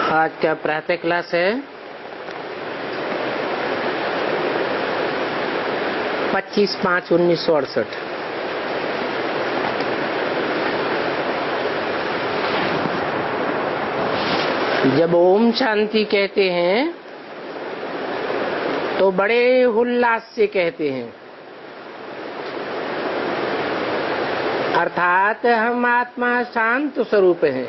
आज का प्रातः क्लास है 25/5/1968। जब ओम शांति कहते हैं तो बड़े उल्लास से कहते हैं, अर्थात हम आत्मा शांत स्वरूप हैं।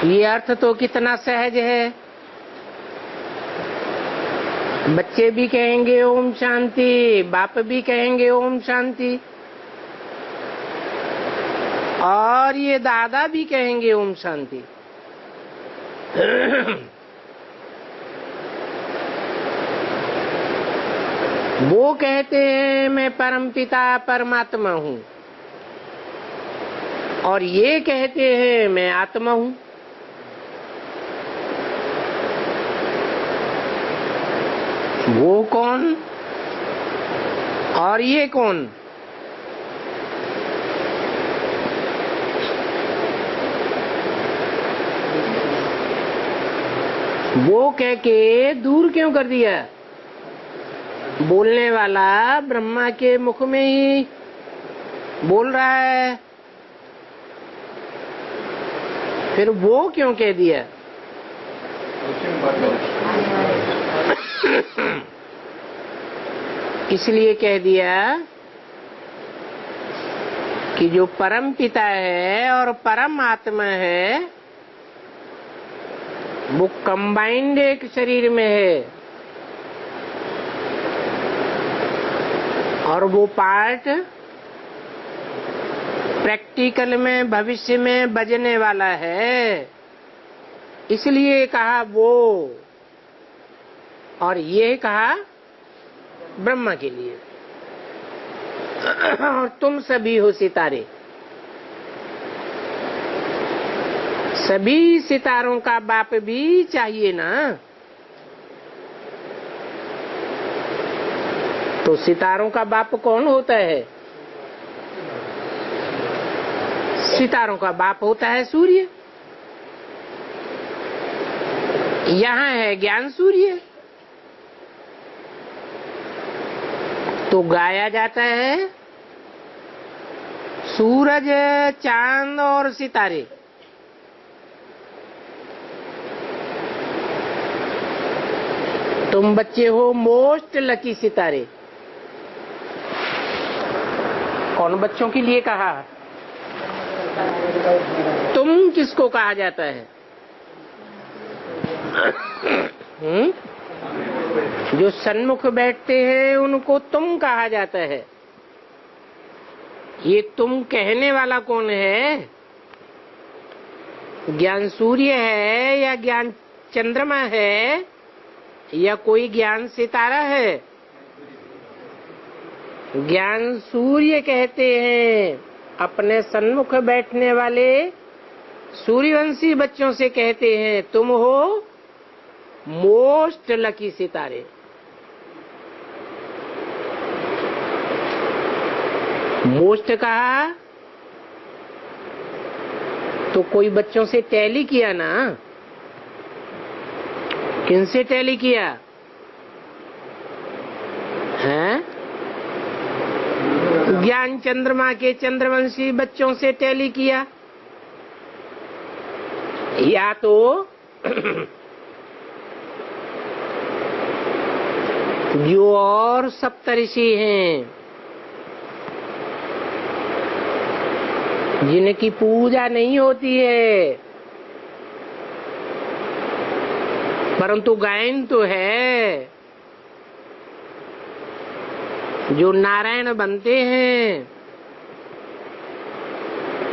ये अर्थ तो कितना सहज है। बच्चे भी कहेंगे ओम शांति, बाप भी कहेंगे ओम शांति, और ये दादा भी कहेंगे ओम शांति। वो कहते हैं मैं परमपिता परमात्मा हूँ, और ये कहते हैं मैं आत्मा हूँ। वो कौन और ये कौन? वो कह के दूर क्यों कर दिया? बोलने वाला ब्रह्मा के मुख में ही बोल रहा है, फिर वो क्यों कह दिया? इसलिए कह दिया कि जो परम पिता है और परम आत्मा है वो कंबाइंड एक शरीर में है, और वो पार्ट प्रैक्टिकल में भविष्य में बजने वाला है। इसलिए कहा वो, और ये कहा ब्रह्मा के लिए। और तुम सभी हो सितारे। सभी सितारों का बाप भी चाहिए ना। तो सितारों का बाप कौन होता है? सितारों का बाप होता है सूर्य। यहाँ है ज्ञान सूर्य। तो गाया जाता है सूरज, चांद और सितारे। तुम बच्चे हो मोस्ट लकी सितारे। कौन बच्चों के लिए कहा? तुम किसको कहा जाता है? जो सन्मुख बैठते हैं उनको तुम कहा जाता है। ये तुम कहने वाला कौन है? ज्ञान सूर्य है या ज्ञान चंद्रमा है या कोई ज्ञान सितारा है? ज्ञान सूर्य कहते हैं। अपने सन्मुख बैठने वाले सूर्यवंशी बच्चों से कहते हैं तुम हो मोस्ट लकी सितारे। मोस्ट कहा तो कोई बच्चों से टैली किया ना। किनसे टैली किया है? ज्ञान चंद्रमा के चंद्रवंशी बच्चों से टैली किया, या तो जो और सप्तऋषि हैं जिनकी पूजा नहीं होती है, परंतु गायन तो है, जो नारायण बनते हैं,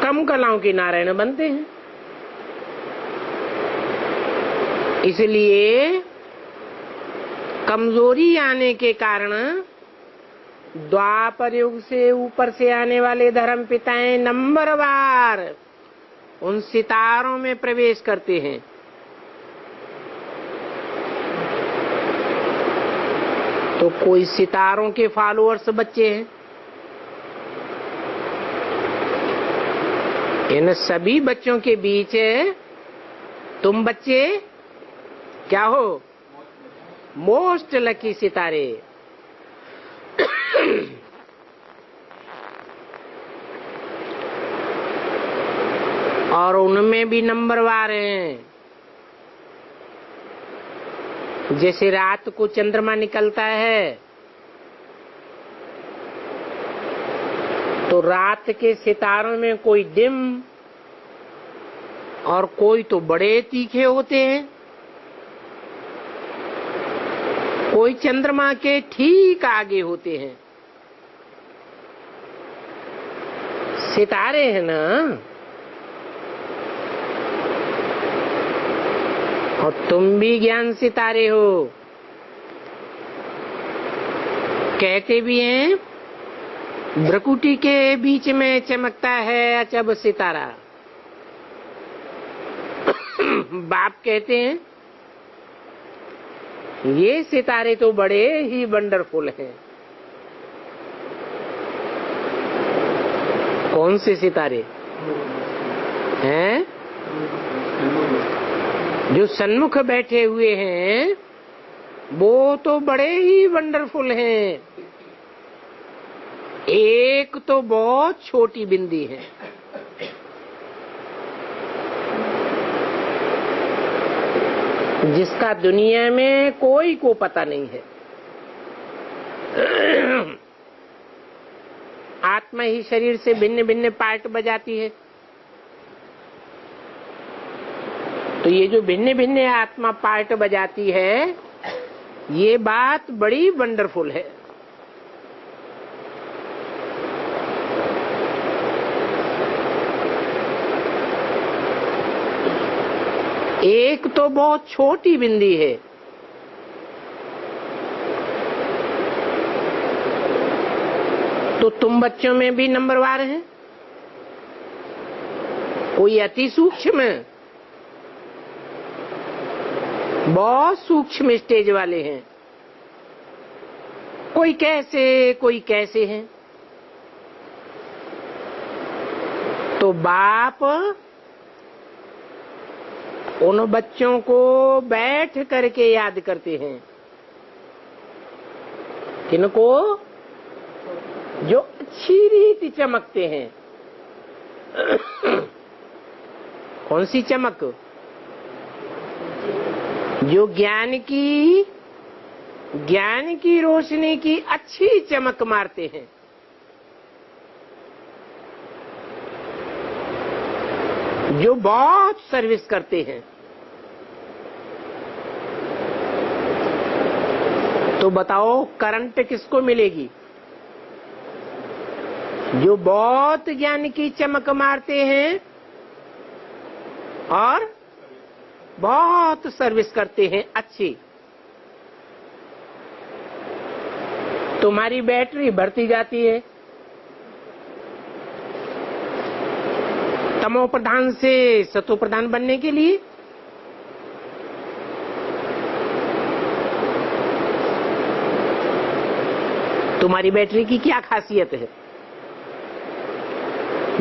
कम कलाओं के नारायण बनते हैं। इसलिए कमजोरी आने के कारण द्वापर युग से ऊपर से आने वाले धर्म पिताएं नंबरवार उन सितारों में प्रवेश करते हैं। तो कोई सितारों के फॉलोअर्स बच्चे हैं, इन सभी बच्चों के बीच तुम बच्चे क्या हो? मोस्ट लकी सितारे। और उनमें भी नंबरवार हैं। जैसे रात को चंद्रमा निकलता है तो रात के सितारों में कोई डिम और कोई तो बड़े तीखे होते हैं, कोई चंद्रमा के ठीक आगे होते हैं। सितारे हैं ना, और तुम भी ज्ञान सितारे हो। कहते भी हैं भ्रकुटी के बीच में चमकता है अजब सितारा। बाप कहते हैं ये सितारे तो बड़े ही वंडरफुल हैं। कौन से सितारे हैं? जो सन्मुख बैठे हुए हैं वो तो बड़े ही वंडरफुल हैं। एक तो बहुत छोटी बिंदी है, जिसका दुनिया में कोई को पता नहीं है। आत्मा ही शरीर से भिन्न भिन्न पार्ट बजाती है। तो ये जो भिन्न भिन्न आत्मा पार्ट बजाती है, ये बात बड़ी वंडरफुल है। एक तो बहुत छोटी बिंदी है, तो तुम बच्चों में भी नंबरवार हैं। कोई अति सूक्ष्म, बहुत सूक्ष्म स्टेज वाले हैं, कोई कैसे हैं। तो बाप उन बच्चों को बैठ करके याद करते हैं। किनको? जो अच्छी रीति चमकते हैं। कौन सी चमक? जो ज्ञान की रोशनी की अच्छी चमक मारते हैं। जो बहुत सर्विस करते हैं। तो बताओ करंट किसको मिलेगी? जो बहुत ज्ञान की चमक मारते हैं और बहुत सर्विस करते हैं अच्छी। तुम्हारी बैटरी बढ़ती जाती है, तमो प्रधान से सतो प्रधान बनने के लिए। तुम्हारी बैटरी की क्या खासियत है?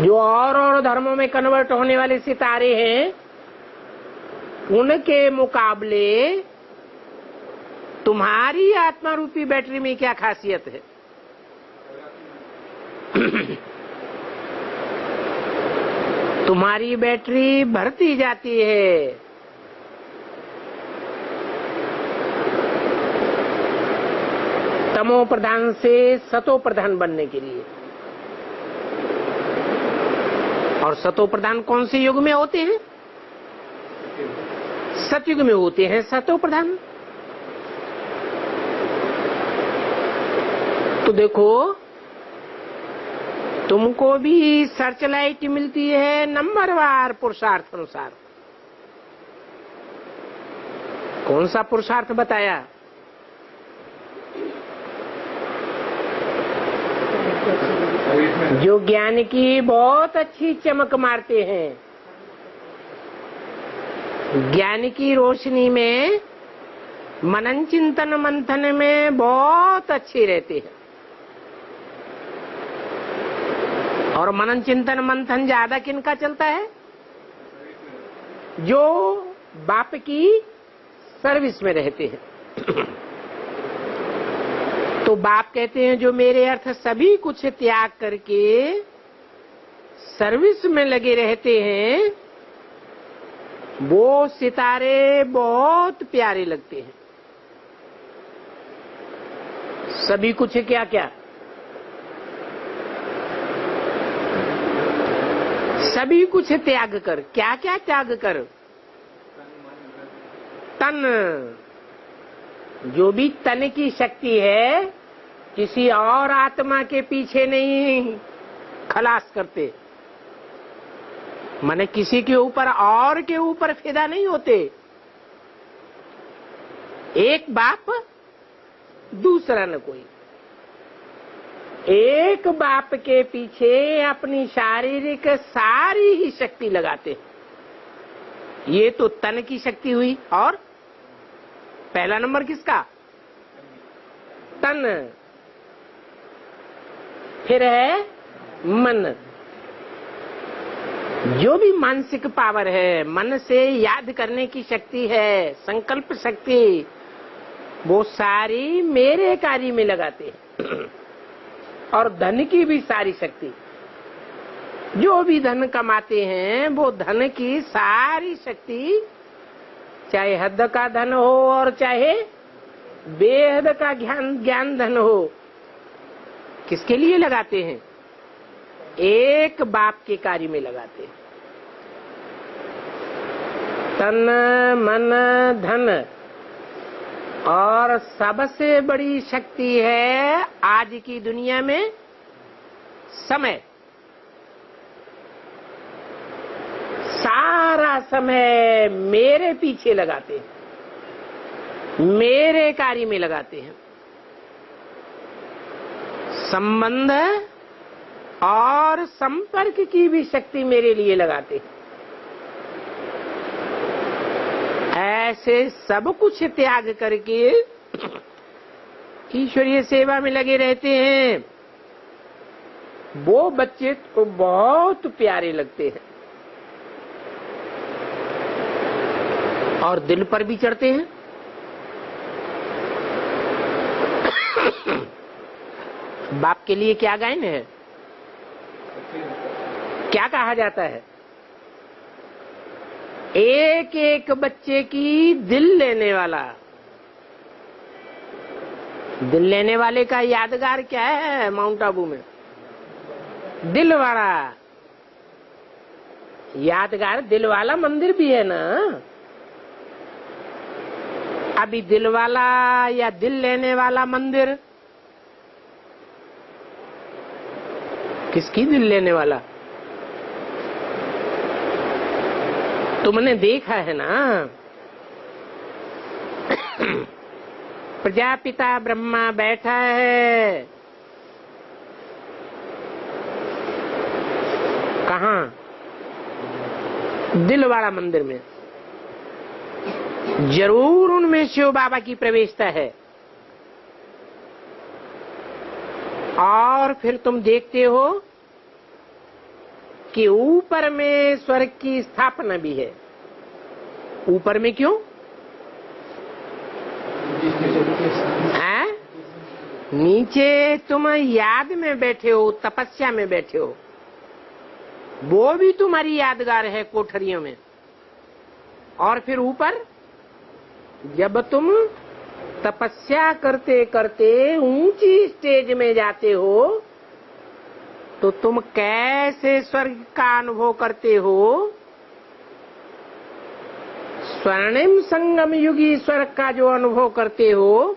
जो और धर्मों में कन्वर्ट होने वाले सितारे हैं, उनके मुकाबले तुम्हारी आत्मा रूपी बैटरी में क्या खासियत है? तुम्हारी बैटरी भरती जाती है। तमो प्रधान से सतो प्रधान बनने के लिए। और सतो प्रधान कौन से युग में होते हैं? सतयुग में होते हैं सतो प्रधान। तो देखो, तुमको भी सर्च लाइट मिलती है नंबरवार पुरुषार्थ अनुसार। कौन सा पुरुषार्थ बताया? जो ज्ञान की बहुत अच्छी चमक मारते हैं, ज्ञान की रोशनी में मनन चिंतन मंथन में बहुत अच्छे रहते हैं। और मनन चिंतन मंथन ज्यादा किनका चलता है? जो बाप की सर्विस में रहते हैं। तो बाप कहते हैं जो मेरे अर्थ सभी कुछ त्याग करके सर्विस में लगे रहते हैं, वो सितारे बहुत प्यारे लगते हैं। सभी कुछ क्या क्या? सभी कुछ त्याग कर। क्या क्या त्याग कर? तन। जो भी तन की शक्ति है, किसी और आत्मा के पीछे नहीं खलास करते। माने किसी के ऊपर और के ऊपर फिदा नहीं होते। एक बाप दूसरा न कोई। एक बाप के पीछे अपनी शारीरिक सारी ही शक्ति लगाते। ये तो तन की शक्ति हुई। और पहला नंबर किसका? तन। फिर है मन। जो भी मानसिक पावर है, मन से याद करने की शक्ति है, संकल्प शक्ति, वो सारी मेरे कार्य में लगाते हैं। और धन की भी सारी शक्ति, जो भी धन कमाते हैं, वो धन की सारी शक्ति, चाहे हद का धन हो और चाहे बेहद का ज्ञान धन हो, किसके लिए लगाते हैं? एक बाप के कार्य में लगाते हैं। तन मन धन। और सबसे बड़ी शक्ति है आज की दुनिया में समय। सारा समय मेरे पीछे लगाते हैं, मेरे कार्य में लगाते हैं। संबंध और संपर्क की भी शक्ति मेरे लिए लगाते हैं। ऐसे सब कुछ त्याग करके ईश्वरीय सेवा में लगे रहते हैं। वो बच्चे तो बहुत प्यारे लगते हैं और दिल पर भी चढ़ते हैं। बाप के लिए क्या गायन है? क्या कहा जाता है? एक एक बच्चे की दिल लेने वाला। दिल लेने वाले का यादगार क्या है माउंट आबू में? दिल वाला यादगार। दिल वाला मंदिर भी है ना। अभी दिल वाला या दिल लेने वाला मंदिर किसकी दिल लेने वाला? तुमने देखा है ना, प्रजापिता ब्रह्मा बैठा है कहाँ? दिल वाला मंदिर में। जरूर उनमें शिव बाबा की प्रवेशता है। और फिर तुम देखते हो कि ऊपर में स्वर्ग की स्थापना भी है। ऊपर में क्यों? नीचे तुम याद में बैठे हो, तपस्या में बैठे हो, वो भी तुम्हारी यादगार है कोठरियों में। और फिर ऊपर जब तुम तपस्या करते करते ऊंची स्टेज में जाते हो, तो तुम कैसे स्वर्ग का अनुभव करते हो? स्वर्णिम संगम युगी स्वर्ग का जो अनुभव करते हो,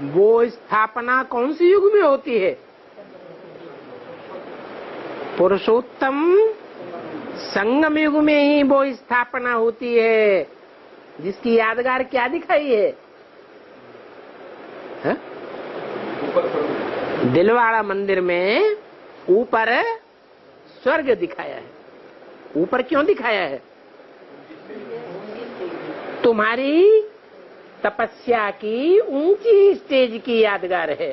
वो स्थापना कौन सी युग में होती है? पुरुषोत्तम संगम युग में ही वो स्थापना होती है, जिसकी यादगार क्या दिखाई है? दिलवाड़ा मंदिर में ऊपर स्वर्ग दिखाया है। ऊपर क्यों दिखाया है? तुम्हारी तपस्या की ऊंची स्टेज की यादगार है।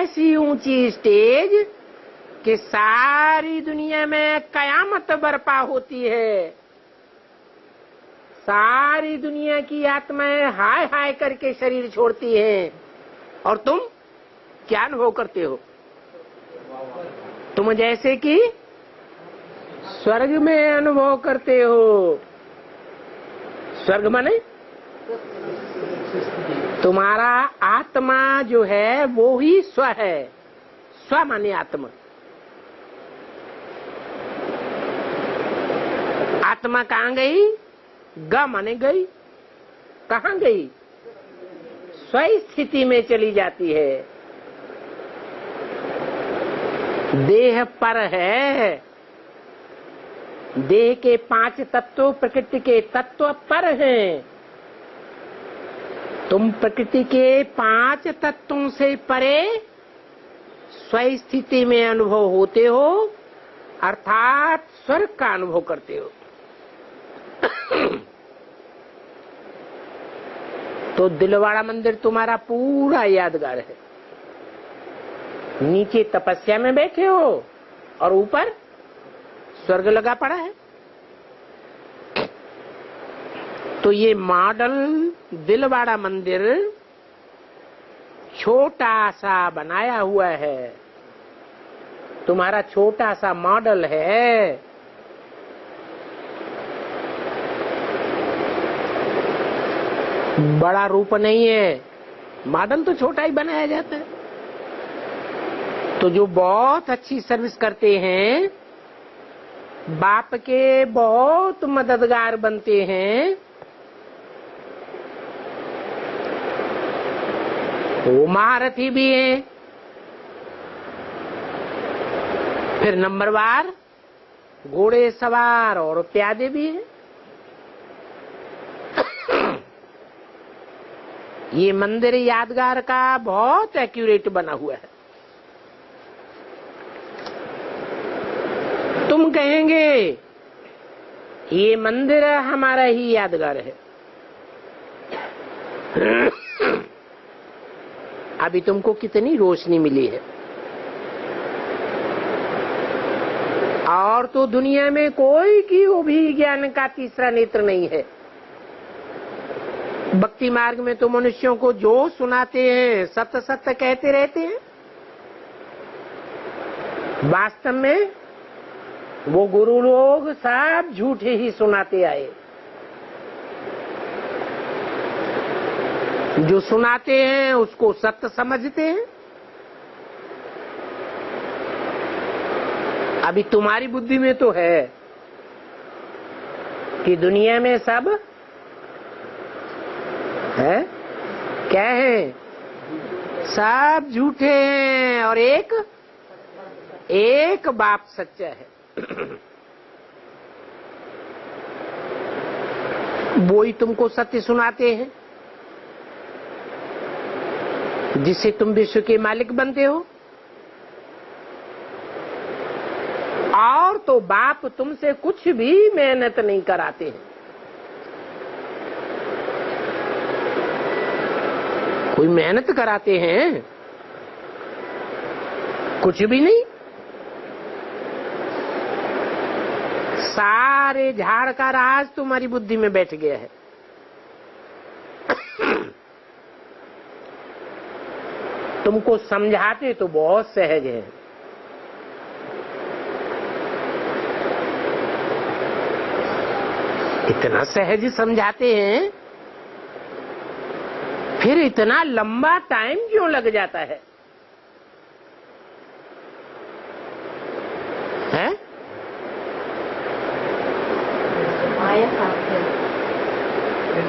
ऐसी ऊंची स्टेज कि सारी दुनिया में कयामत बर्पा होती है। सारी दुनिया की आत्माएं हाय हाय करके शरीर छोड़ती हैं, और तुम क्या अनुभव करते हो? तुम जैसे कि स्वर्ग में अनुभव करते हो। स्वर्ग माने तुम्हारा आत्मा जो है वो ही स्व है। स्व माने आत्मा। आत्मा कहाँ गई? ग माने गई। कहाँ गई? स्व स्थिति में चली जाती है। देह पर है। देह के 5 तत्व प्रकृति के तत्व पर हैं। तुम प्रकृति के 5 तत्वों से परे स्व स्थिति में अनुभव होते हो, अर्थात स्वर्ग का अनुभव करते हो। तो दिलवाड़ा मंदिर तुम्हारा पूरा यादगार है। नीचे तपस्या में बैठे हो और ऊपर स्वर्ग लगा पड़ा है। तो ये मॉडल दिलवाड़ा मंदिर छोटा सा बनाया हुआ है। तुम्हारा छोटा सा मॉडल है। बड़ा रूप नहीं है। मॉडल तो छोटा ही बनाया जाता है। तो जो बहुत अच्छी सर्विस करते हैं, बाप के बहुत मददगार बनते हैं, वो महारथी भी हैं। फिर नंबरवार घोड़े सवार और प्यादे भी हैं। ये मंदिर यादगार का बहुत एक्यूरेट बना हुआ है। तुम कहेंगे ये मंदिर हमारा ही यादगार है। अभी तुमको कितनी रोशनी मिली है। और तो दुनिया में कोई की वो भी ज्ञान का तीसरा नेत्र नहीं है। भक्ति मार्ग में तो मनुष्यों को जो सुनाते हैं सत्य सत्य कहते रहते हैं। वास्तव में वो गुरु लोग सब झूठे ही सुनाते आए। जो सुनाते हैं उसको सत्य समझते हैं। अभी तुम्हारी बुद्धि में तो है कि दुनिया में सब है, क्या है? सब झूठे हैं और एक बाप सच्चा है। वो ही तुमको सत्य सुनाते हैं, जिससे तुम विश्व के मालिक बनते हो। और तो बाप तुमसे कुछ भी मेहनत नहीं कराते हैं। कोई मेहनत कराते हैं? कुछ भी नहीं। सारे झाड़ का राज तुम्हारी बुद्धि में बैठ गया है। तुमको समझाते तो बहुत सहज है। इतना सहज समझाते हैं, फिर इतना लंबा टाइम क्यों लग जाता है? हैं?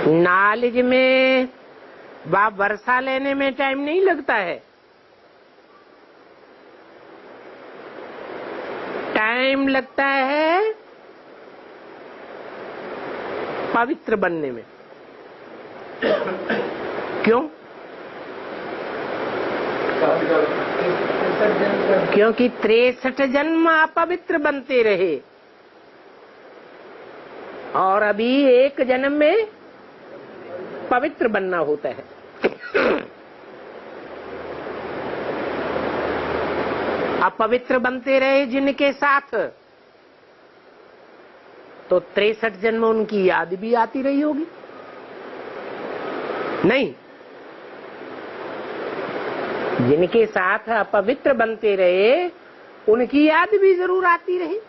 नॉलेज में वर्षा लेने में टाइम नहीं लगता है। टाइम लगता है पवित्र बनने में। क्यों? क्योंकि 63 जन्म अपवित्र बनते रहे और अभी एक जन्म में पवित्र बनना होता है। अपवित्र बनते रहे जिनके साथ, तो 63 जन्म उनकी याद भी आती रही होगी? नहीं, जिनके साथ अपवित्र बनते रहे उनकी याद भी जरूर आती रही।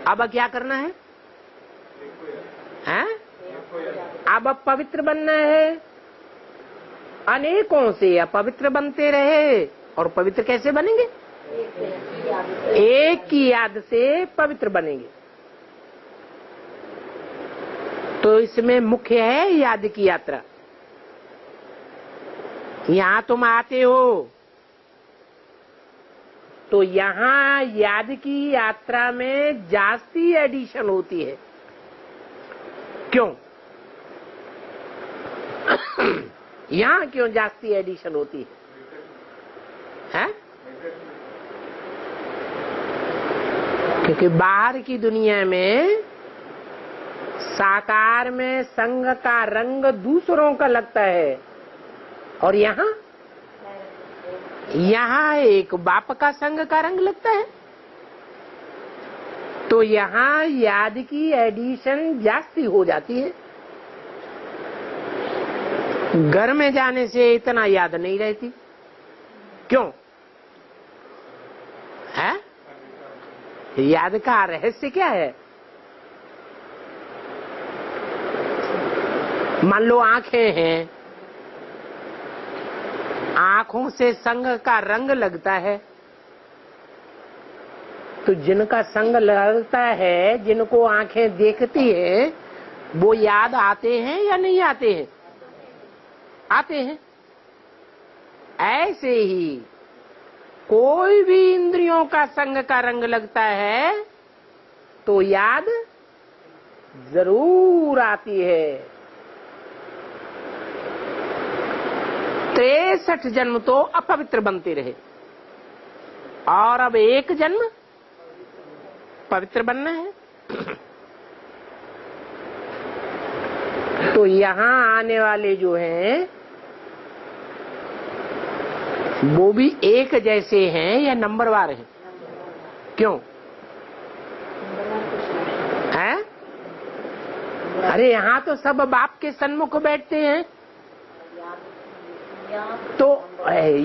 अब क्या करना है? हैं? अब पवित्र बनना है। अनेकों से अपवित्र बनते रहे, और पवित्र कैसे बनेंगे? एक की याद से पवित्र बनेंगे। तो इसमें मुख्य है याद की यात्रा। यहां तुम आते हो तो यहाँ याद की यात्रा में जास्ती एडिशन होती है। क्यों? यहाँ क्यों जास्ती एडिशन होती है? क्योंकि बाहर की दुनिया में साकार में संग का रंग दूसरों का लगता है, और यहाँ एक बाप का संग का रंग लगता है। तो यहाँ याद की एडिशन जास्ती हो जाती है। घर में जाने से इतना याद नहीं रहती। क्यों है? याद का रहस्य क्या है? मान लो आंखें हैं, आंखों से संग का रंग लगता है, तो जिनका संग लगता है, जिनको आंखें देखती हैं, वो याद आते हैं या नहीं आते हैं? आते हैं। ऐसे ही कोई भी इंद्रियों का संग का रंग लगता है तो याद जरूर आती है। 63 जन्म तो अपवित्र बनते रहे, और अब एक जन्म पवित्र बनना है। तो यहाँ आने वाले जो हैं वो भी एक जैसे हैं या नंबरवार हैं? क्यों है? अरे यहाँ तो सब बाप के सन्मुख बैठते हैं, तो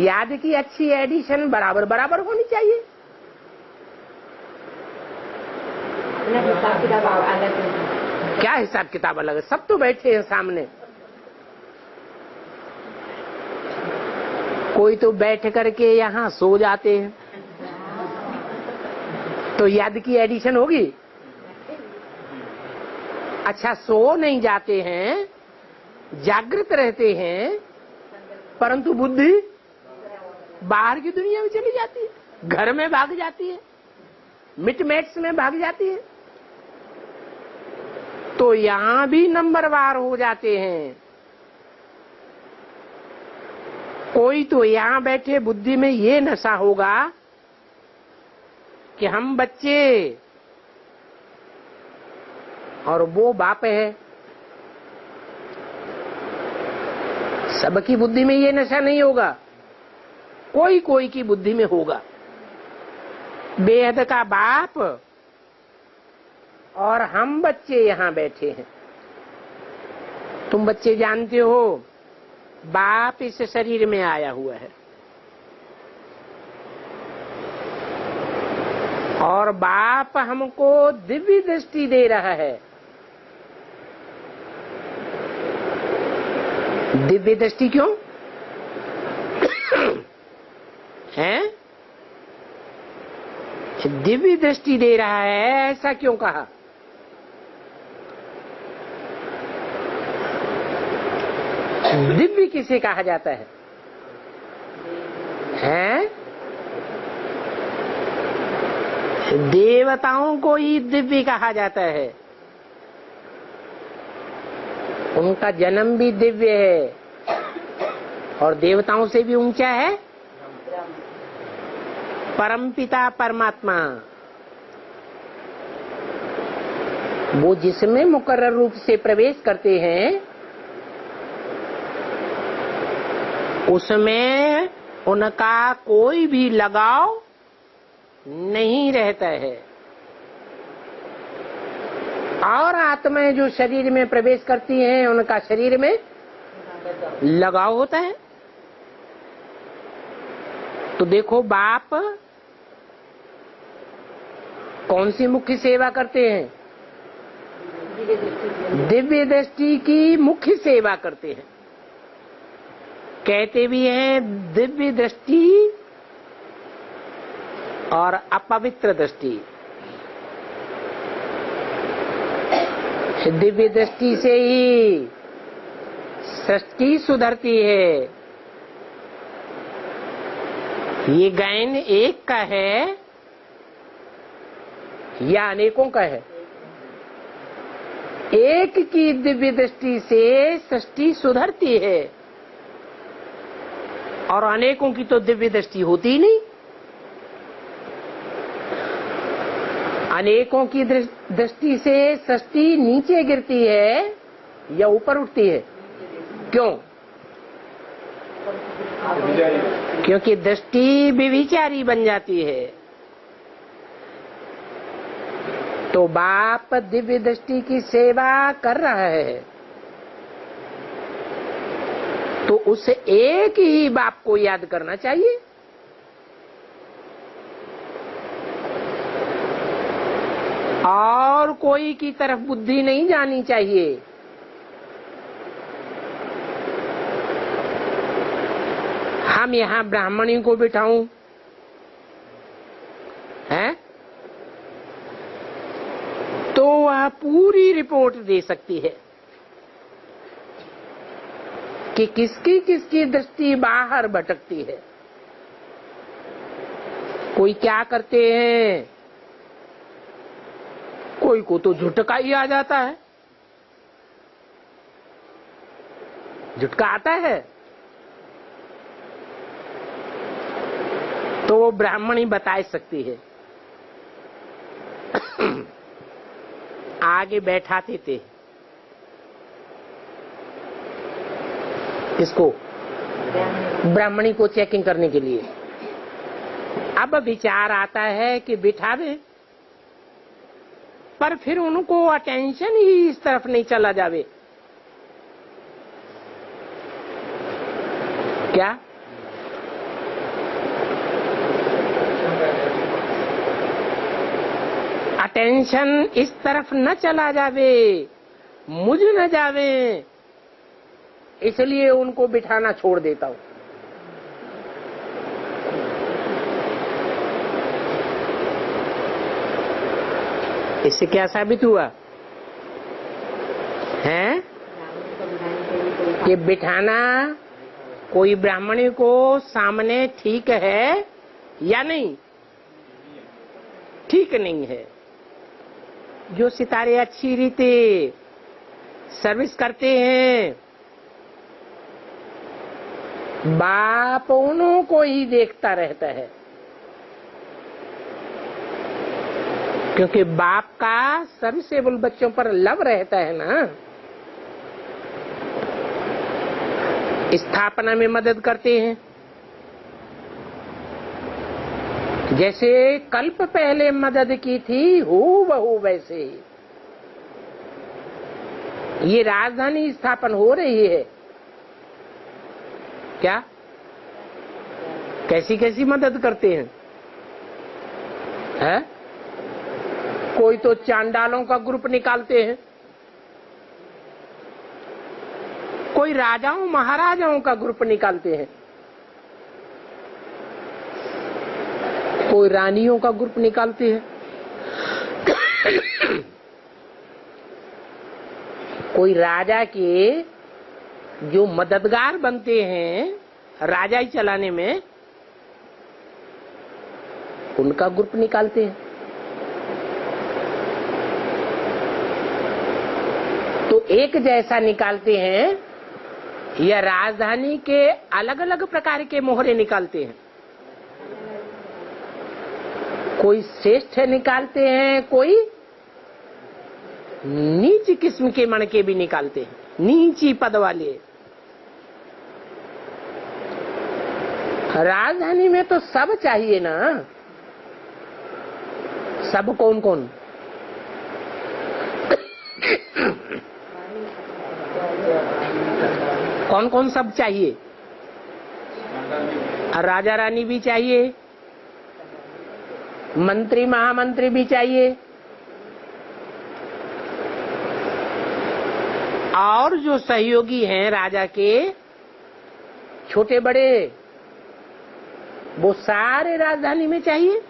याद की अच्छी एडिशन बराबर बराबर होनी चाहिए। क्या हिसाब किताब अलग है? सब तो बैठे हैं सामने। कोई तो बैठ करके यहाँ सो जाते हैं, तो याद की एडिशन होगी? अच्छा, सो नहीं जाते हैं, जागृत रहते हैं, परंतु बुद्धि बाहर की दुनिया में चली जाती है, घर में भाग जाती है, मिटमेट्स में भाग जाती है। तो यहाँ भी नंबरवार हो जाते हैं। कोई तो यहाँ बैठे बुद्धि में ये नशा होगा कि हम बच्चे और वो बाप है। सबकी बुद्धि में ये नशा नहीं होगा, कोई कोई की बुद्धि में होगा। बेहद का बाप और हम बच्चे यहाँ बैठे हैं। तुम बच्चे जानते हो बाप इस शरीर में आया हुआ है, और बाप हमको दिव्य दृष्टि दे रहा है। दिव्य दृष्टि क्यों है? दिव्य दृष्टि दे रहा है, ऐसा क्यों कहा? दिव्य किसे कहा जाता है? हैं? देवताओं को ही दिव्य कहा जाता है। उनका जन्म भी दिव्य है और देवताओं से भी ऊंचा है परमपिता परमात्मा। वो जिसमें मुकर्रर रूप से प्रवेश करते हैं उसमें उनका कोई भी लगाव नहीं रहता है। और आत्माएं जो शरीर में प्रवेश करती हैं उनका शरीर में लगाव होता है। तो देखो बाप कौन सी मुख्य सेवा करते हैं? दिव्य दृष्टि की मुख्य सेवा करते हैं। कहते भी हैं दिव्य दृष्टि और अपवित्र दृष्टि। दिव्य दृष्टि से ही सृष्टि सुधरती है। ये ज्ञान एक का है या अनेकों का है? एक की दिव्य दृष्टि से सृष्टि सुधरती है और अनेकों की तो दिव्य दृष्टि होती ही नहीं। अनेकों की दृष्टि से सृष्टि नीचे गिरती है या ऊपर उठती है? क्यों? क्योंकि दृष्टि व्यभिचारी बन जाती है। तो बाप दिव्य दृष्टि की सेवा कर रहा है तो उस एक ही बाप को याद करना चाहिए। और कोई की तरफ बुद्धि नहीं जानी चाहिए। हम यहाँ ब्राह्मणी को बिठाऊं है तो वह पूरी रिपोर्ट दे सकती है कि किसकी किसकी दृष्टि बाहर भटकती है। कोई क्या करते हैं, कोई को तो झुटका ही आ जाता है। झुटका आता है तो वो ब्राह्मणी बता सकती है। आगे बैठाते थे इसको, ब्राह्मणी को चेकिंग करने के लिए। अब विचार आता है कि बिठावे, पर फिर उनको अटेंशन ही इस तरफ नहीं चला जावे। क्या अटेंशन इस तरफ न चला जावे, मुझ न जावे, इसलिए उनको बिठाना छोड़ देता हूं। इससे क्या साबित हुआ है कि बिठाना कोई ब्राह्मणी को सामने ठीक है या नहीं? ठीक नहीं है। जो सितारे अच्छी रीति सर्विस करते हैं बाप उन्हों को ही देखता रहता है, क्योंकि बाप का सर्विसेबल बच्चों पर लव रहता है ना। स्थापना में मदद करते हैं। जैसे कल्प पहले मदद की थी हूबहू वैसे ये राजधानी स्थापन हो रही है। क्या कैसी कैसी मदद करते हैं, है? कोई तो चांडालों का ग्रुप निकालते हैं, कोई राजाओं महाराजाओं का ग्रुप निकालते हैं, कोई रानियों का ग्रुप निकालते हैं, कोई राजा के जो मददगार बनते हैं राजाई चलाने में उनका ग्रुप निकालते हैं। तो एक जैसा निकालते हैं या राजधानी के अलग अलग प्रकार के मोहरे निकालते हैं। कोई श्रेष्ठ निकालते हैं, कोई नीच किस्म के मणके भी निकालते हैं, नीची पद वाले। राजधानी में तो सब चाहिए ना। सब कौन कौन? कौन कौन सब चाहिए? राजा रानी भी चाहिए, मंत्री महामंत्री भी चाहिए, और जो सहयोगी हैं राजा के छोटे बड़े, वो सारे राजधानी में चाहिए।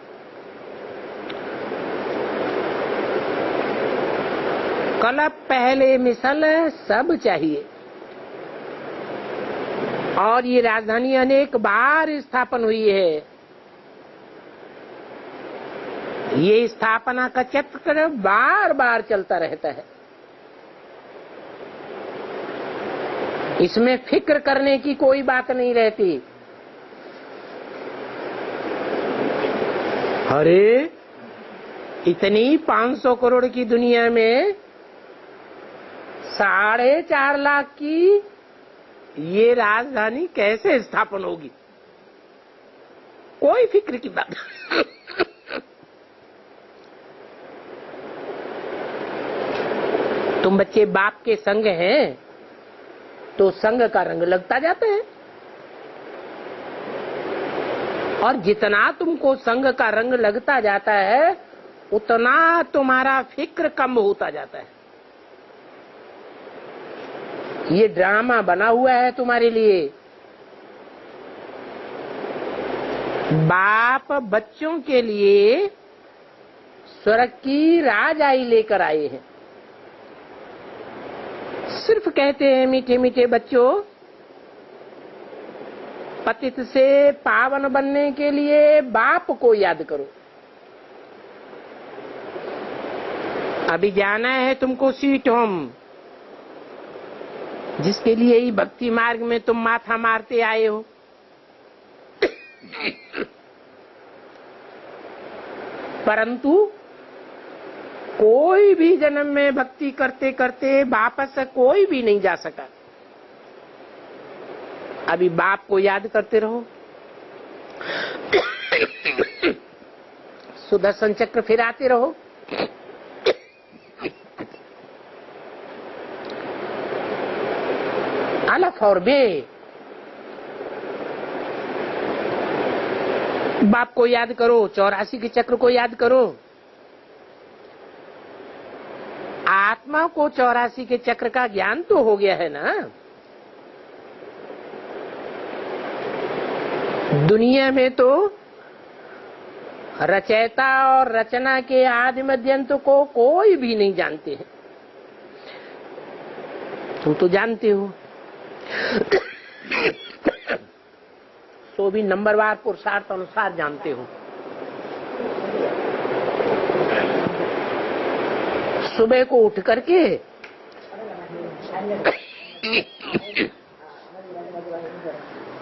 कलप पहले मिसल सब चाहिए। और ये राजधानी अनेक बार स्थापन हुई है। ये स्थापना का चक्र बार बार चलता रहता है। इसमें फिक्र करने की कोई बात नहीं रहती। अरे इतनी 500 करोड़ की दुनिया में 4.5 लाख की ये राजधानी कैसे स्थापन होगी? कोई फिक्र की बात। तुम बच्चे बाप के संग हैं तो संग का रंग लगता जाता है, और जितना तुमको संग का रंग लगता जाता है उतना तुम्हारा फिक्र कम होता जाता है। ये ड्रामा बना हुआ है तुम्हारे लिए। बाप बच्चों के लिए स्वर्ग की राजाई लेकर आए हैं। सिर्फ कहते हैं मीठे मीठे बच्चों, पतित से पावन बनने के लिए बाप को याद करो। अभी जाना है तुमको स्वीट होम, जिसके लिए ही भक्ति मार्ग में तुम माथा मारते आए हो। परंतु कोई भी जन्म में भक्ति करते करते वापस कोई भी नहीं जा सका। अभी बाप को याद करते रहो। सुदर्शन चक्र फिराते रहो। अलफ और बे, बाप को याद करो, 84 के चक्र को याद करो। आत्मा को 84 के चक्र का ज्ञान तो हो गया है ना। दुनिया में तो रचयिता और रचना के आदि मध्यंत को कोई भी नहीं जानते हैं। तुम तो जानते हो। सो भी नंबरवार पुरुषार्थ अनुसार जानते हो। सुबह को उठ करके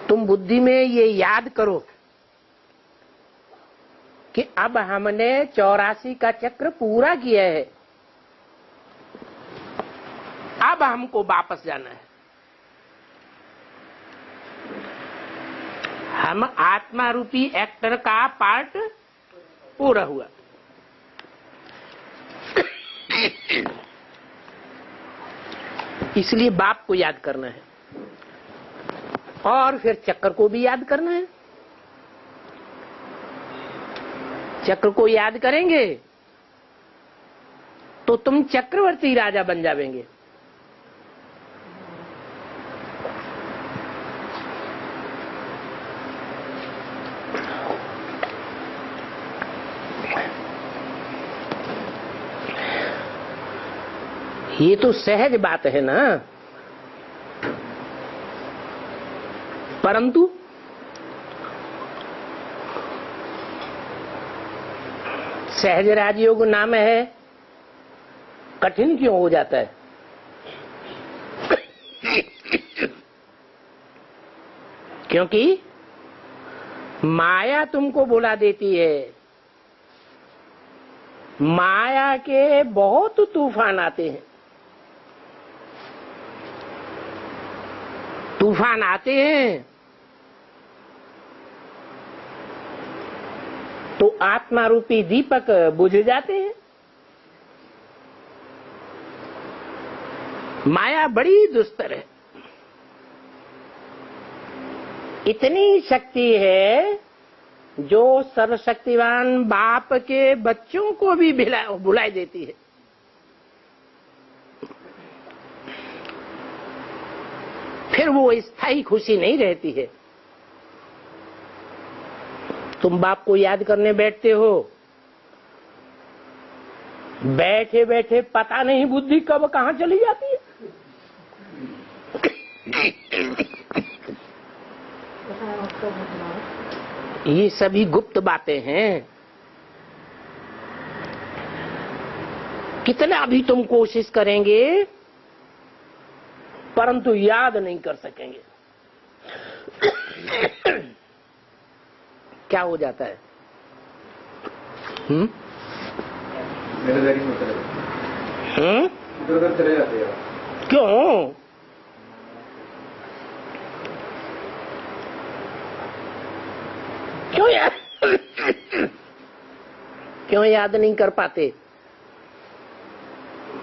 तुम बुद्धि में ये याद करो कि अब हमने 84 का चक्र पूरा किया है, अब हमको वापस जाना है। हम आत्मा रूपी एक्टर का पार्ट पूरा हुआ। इसलिए बाप को याद करना है और फिर चक्र को भी याद करना है। चक्र को याद करेंगे तो तुम चक्रवर्ती राजा बन जाएंगे। ये तो सहज बात है ना। परंतु सहज राजयोग नाम है, कठिन क्यों हो जाता है? क्योंकि माया तुमको बुला देती है। माया के बहुत तूफान आते हैं। तूफान आते हैं तो आत्मा रूपी दीपक बुझ जाते हैं। माया बड़ी दुस्तर है। इतनी शक्ति है जो सर्वशक्तिवान बाप के बच्चों को भी भुला देती है। फिर वो स्थायी खुशी नहीं रहती है। तुम बाप को याद करने बैठते हो, बैठे बैठे पता नहीं बुद्धि कब कहां चली जाती है। ये सभी गुप्त बातें हैं। कितना भी तुम कोशिश करेंगे परंतु याद नहीं कर सकेंगे। क्या हो जाता है? इधर चले जाते हैं। क्यों? क्यों याद नहीं कर पाते?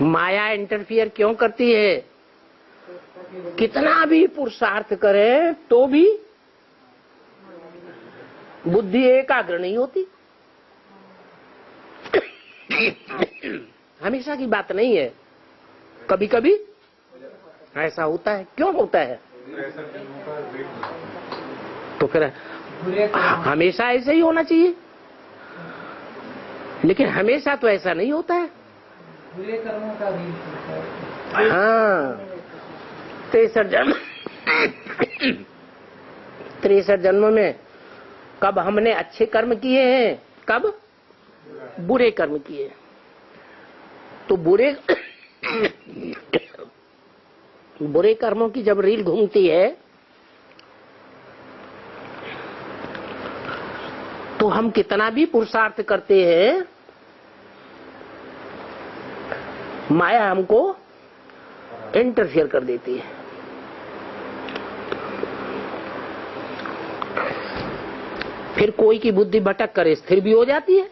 माया इंटरफियर क्यों करती है? कितना भी पुरुषार्थ करें तो भी बुद्धि एकाग्र नहीं होती। हमेशा की बात नहीं है, कभी कभी ऐसा होता है। क्यों होता है? तो फिर हमेशा ऐसे ही होना चाहिए, लेकिन हमेशा तो ऐसा नहीं होता है। बुरे कर्मों का भी हाँ, 63 जन्म में कब हमने अच्छे कर्म किए हैं, कब बुरे कर्म किए। तो बुरे कर्मों की जब रील घूमती है तो हम कितना भी पुरुषार्थ करते हैं, माया हमको इंटरफियर कर देती है। फिर कोई की बुद्धि भटक कर स्थिर भी हो जाती है,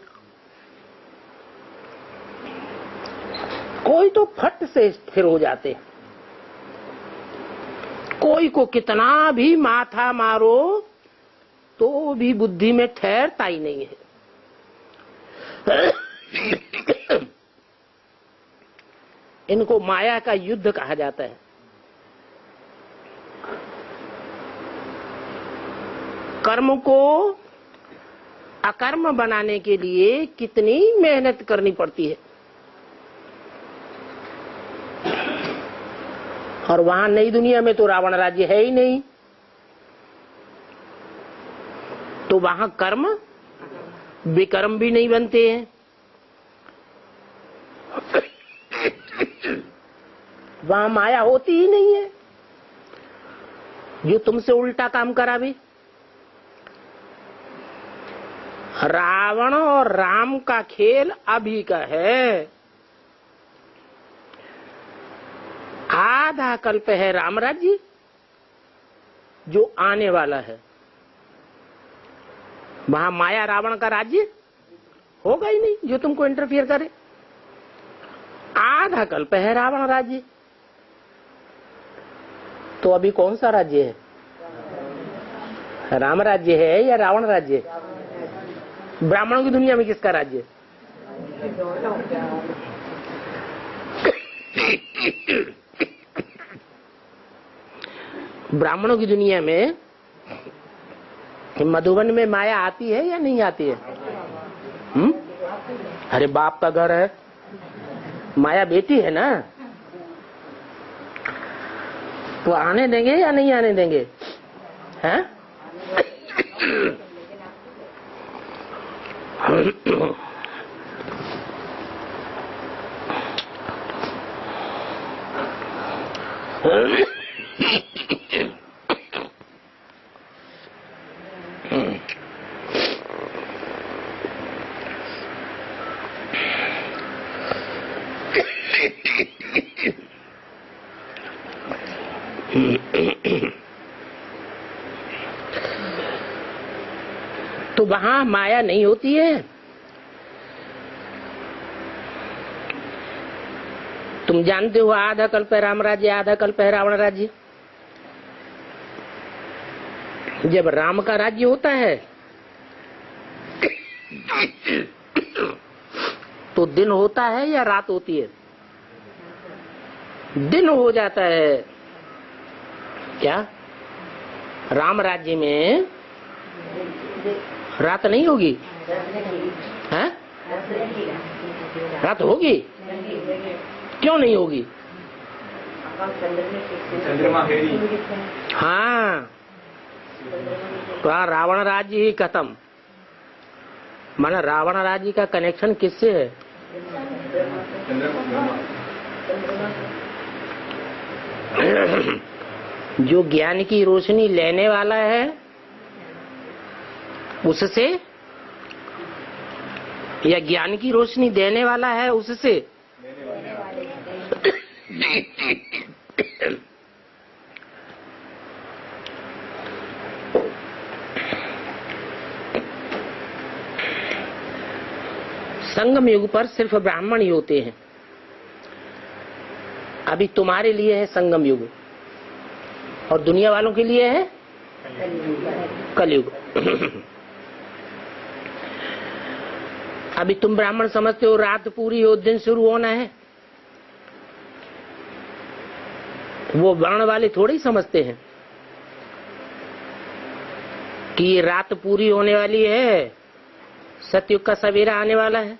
कोई तो फट से स्थिर हो जाते हैं। कोई को कितना भी माथा मारो तो भी बुद्धि में ठहरता ही नहीं है। इनको माया का युद्ध कहा जाता है। कर्म को अकर्म बनाने के लिए कितनी मेहनत करनी पड़ती है। और वहां नई दुनिया में तो रावण राज्य है ही नहीं, तो वहां कर्म विकर्म भी नहीं बनते हैं। वहां माया होती ही नहीं है जो तुमसे उल्टा काम करा भी। रावण और राम का खेल अभी का है। आधा कल्प है राम राज्य जो आने वाला है। वहां माया रावण का राज्य होगा ही नहीं जो तुमको इंटरफियर करे। आधा कल्प है रावण राज्य। तो अभी कौन सा राज्य है? राम राज्य है या रावण राज्य? ब्राह्मणों की दुनिया में किसका राज्य? ब्राह्मणों की दुनिया में मधुबन में माया आती है या नहीं आती है? अरे बाप का घर है, माया बेटी है ना, तो आने देंगे या नहीं आने देंगे? हैं? तो वहां माया नहीं होती है। तुम जानते हो आधा कल्प है राम राज्य, आधा कल्प है रावण राज्य। जब राम का राज्य होता है तो दिन होता है या रात होती है? दिन हो जाता है। क्या राम राज्य में रात नहीं होगी? हैं? रात होगी? क्यों नहीं होगी? चंद्रमा है नहीं। हाँ, तो रावण राज्य ही खत्म। माना रावण राज्य का कनेक्शन किससे है? जो ज्ञान की रोशनी लेने वाला है उससे, या ज्ञान की रोशनी देने वाला है उससे? संगम युग पर सिर्फ ब्राह्मण ही होते हैं। अभी तुम्हारे लिए है संगम युग और दुनिया वालों के लिए है कलयुग। अभी तुम ब्राह्मण समझते हो रात पूरी हो दिन शुरू होना है, वो वर्ण वाले थोड़े ही समझते हैं कि ये रात पूरी होने वाली है, सतयुग का सवेरा आने वाला है।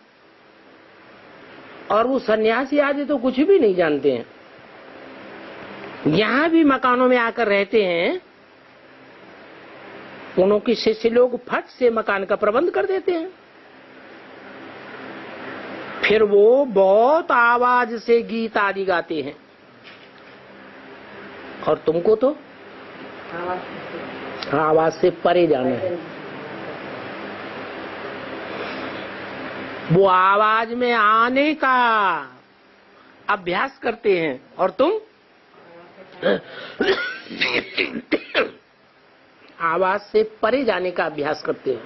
और वो सन्यासी आदि तो कुछ भी नहीं जानते हैं। यहां भी मकानों में आकर रहते हैं, उन्हों के शिष्य लोग फट से मकान का प्रबंध कर देते हैं। फिर वो बहुत आवाज से गीत आदि गाते हैं और तुमको तो आवाज से परे जाना है। वो आवाज में आने का अभ्यास करते हैं और तुम आवाज से परे जाने का अभ्यास करते हो।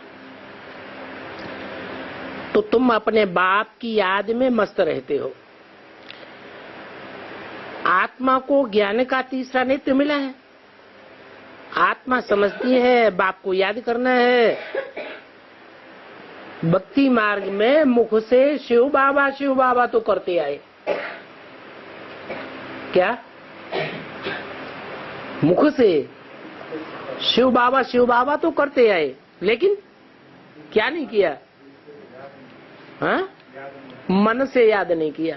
तो तुम अपने बाप की याद में मस्त रहते हो। आत्मा को ज्ञान का तीसरा नेत्र मिला है। आत्मा समझती है बाप को याद करना है। भक्ति मार्ग में मुख से शिव बाबा तो करते आए। क्या मुख से शिव बाबा तो करते आए, लेकिन क्या नहीं किया? हाँ? मन से याद नहीं किया।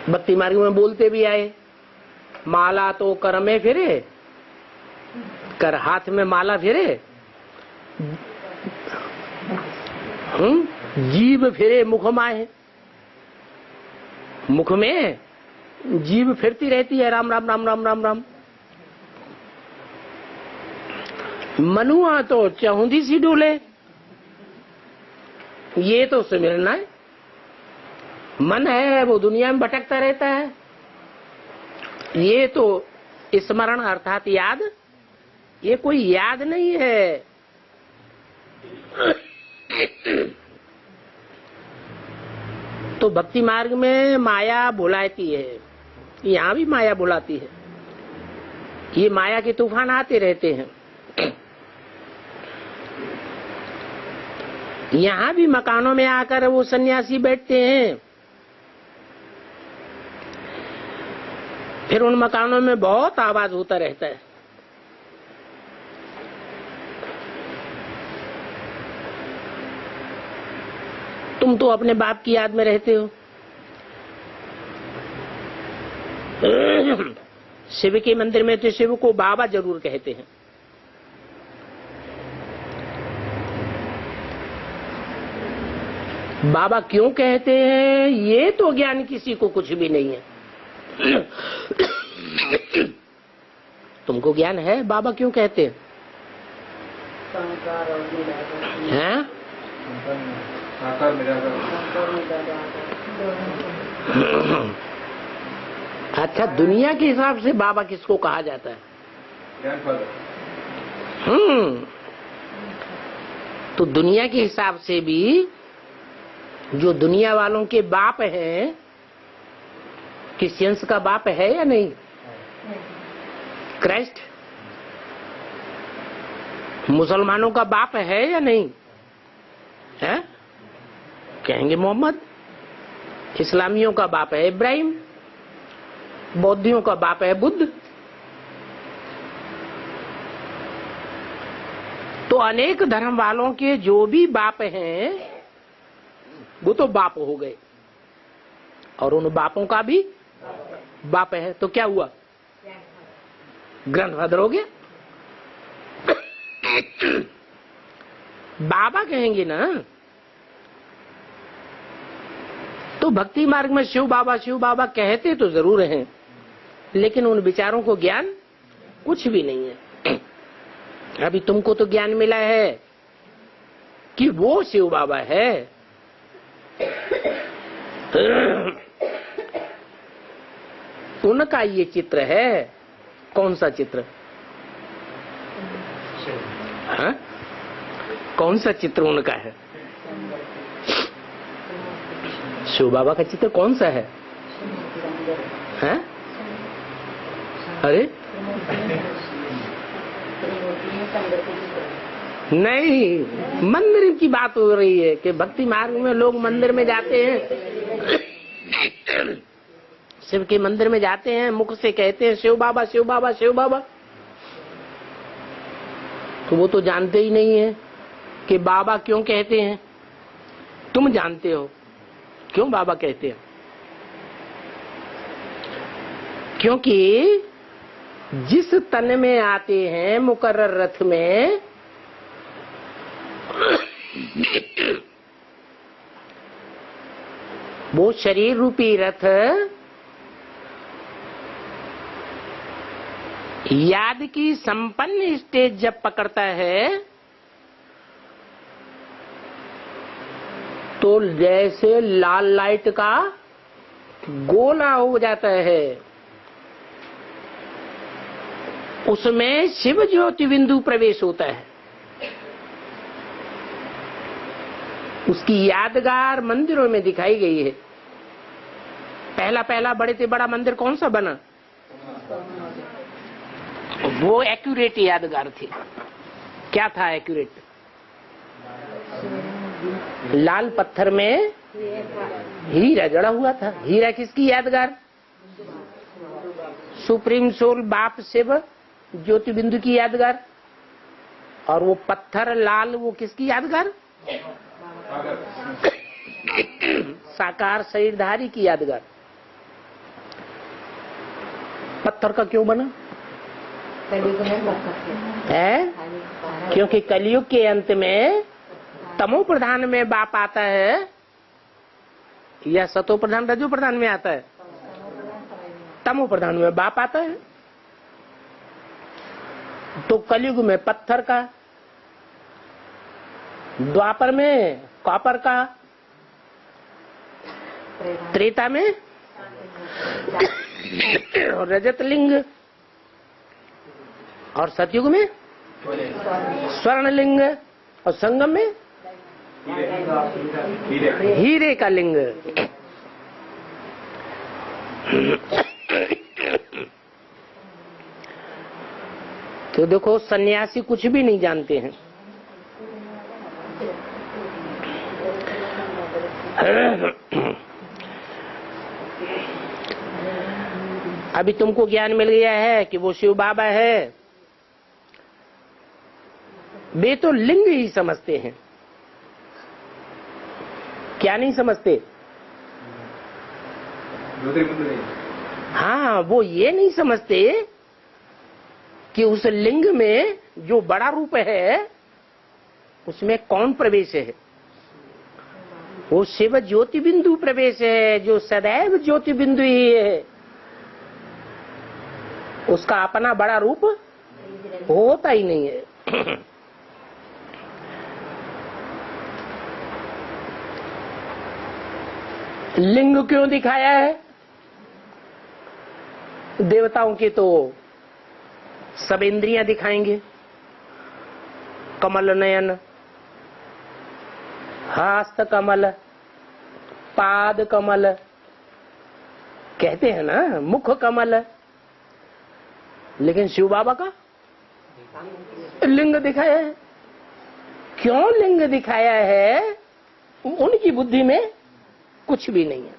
भक्ति मार्ग में बोलते भी आए, माला तो कर में फिरे, कर हाथ में माला फिरे, जीभ फिरे मुख माहे। मुख में जीभ फिरती रहती है, राम राम राम राम राम राम। मनुआ तो चहुंदी सी डोले। ये तो सिमरना है। मन है वो दुनिया में भटकता रहता है। ये तो स्मरण अर्थात याद, ये कोई याद नहीं है। तो भक्ति मार्ग में माया बुलाती है, यहाँ भी माया बुलाती है। ये माया के तूफान आते रहते हैं। यहाँ भी मकानों में आकर वो सन्यासी बैठते हैं। फिर उन मकानों में बहुत आवाज होता रहता है। तुम तो अपने बाप की याद में रहते हो। शिव के मंदिर में तो शिव को बाबा जरूर कहते हैं। बाबा क्यों कहते हैं ये तो ज्ञान किसी को कुछ भी नहीं है। तुमको ज्ञान है बाबा क्यों कहते हैं? हैं? अच्छा, दुनिया के हिसाब से बाबा किसको कहा जाता है? ग्रैंडफादर। तो दुनिया के हिसाब से भी जो दुनिया वालों के बाप हैं, क्रिश्चियंस का बाप है या नहीं? क्राइस्ट। मुसलमानों का बाप है या नहीं है? कहेंगे मोहम्मद। इस्लामियों का बाप है इब्राहिम। बौद्धियों का बाप है बुद्ध। तो अनेक धर्म वालों के जो भी बाप हैं वो तो बाप हो गए, और उन बापों का भी बाप है। तो क्या हुआ? ग्रैंडफादर हो गया। बाबा कहेंगे ना, तो भक्ति मार्ग में शिव बाबा कहते तो जरूर हैं, लेकिन उन विचारों को ज्ञान कुछ भी नहीं है। अभी तुमको तो ज्ञान मिला है कि वो शिव बाबा है। उनका ये चित्र है। कौन सा चित्र? हाँ? कौन सा चित्र उनका है? शिव बाबा का चित्र कौन सा है? हैं? अरे नहीं, मंदिर की बात हो रही है कि भक्ति मार्ग में लोग मंदिर में जाते हैं, शिव के मंदिर में जाते हैं, मुख से कहते हैं शिव बाबा शिव बाबा शिव बाबा। तो वो तो जानते ही नहीं है कि बाबा क्यों कहते हैं। तुम जानते हो क्यों बाबा कहते हैं? क्योंकि जिस तन में आते हैं मुकर्रर रथ में, वो शरीर रूपी रथ याद की संपन्न स्टेज जब पकड़ता है तो जैसे लाल लाइट का गोला हो जाता है, उसमें शिव ज्योति बिंदु प्रवेश होता है। उसकी यादगार मंदिरों में दिखाई गई है। पहला बड़े से बड़ा मंदिर कौन सा बना? वो एक्यूरेट यादगार थी। क्या था एक्यूरेट? लाल पत्थर में हीरा जड़ा हुआ था। हीरा किसकी यादगार? सुप्रीम सोल बाप शिव ज्योति बिंदु की यादगार। और वो पत्थर लाल, वो किसकी यादगार? साकार शरीरधारी की यादगार। पत्थर का क्यों बना है? क्योंकि कलयुग के अंत में तमो प्रधान में बाप आता है या सतो प्रधान रजो प्रधान में आता है? तमो प्रधान में बाप आता है। तो कलयुग में पत्थर का, द्वापर में कॉपर का, त्रेता में रजत लिंग, और सतयुग में स्वर्ण लिंग, और संगम में हीरे का लिंग। तो देखो, सन्यासी कुछ भी नहीं जानते हैं। अभी तुमको ज्ञान मिल गया है कि वो शिव बाबा है। वे तो लिंग ही समझते हैं। क्या नहीं समझते? हाँ, वो ये नहीं समझते कि उस लिंग में जो बड़ा रूप है उसमें कौन प्रवेश है। वो शिव ज्योति बिंदु प्रवेश है, जो सदैव ज्योति बिंदु ही है। उसका अपना बड़ा रूप होता ही नहीं है। लिंग क्यों दिखाया है? देवताओं के तो सब इंद्रियां दिखाएंगे, कमल नयन, हस्त कमल, पाद कमल, कहते हैं ना मुख कमल। लेकिन शिव बाबा का लिंग दिखाया है। क्यों लिंग दिखाया है? उनकी बुद्धि में कुछ भी नहीं है।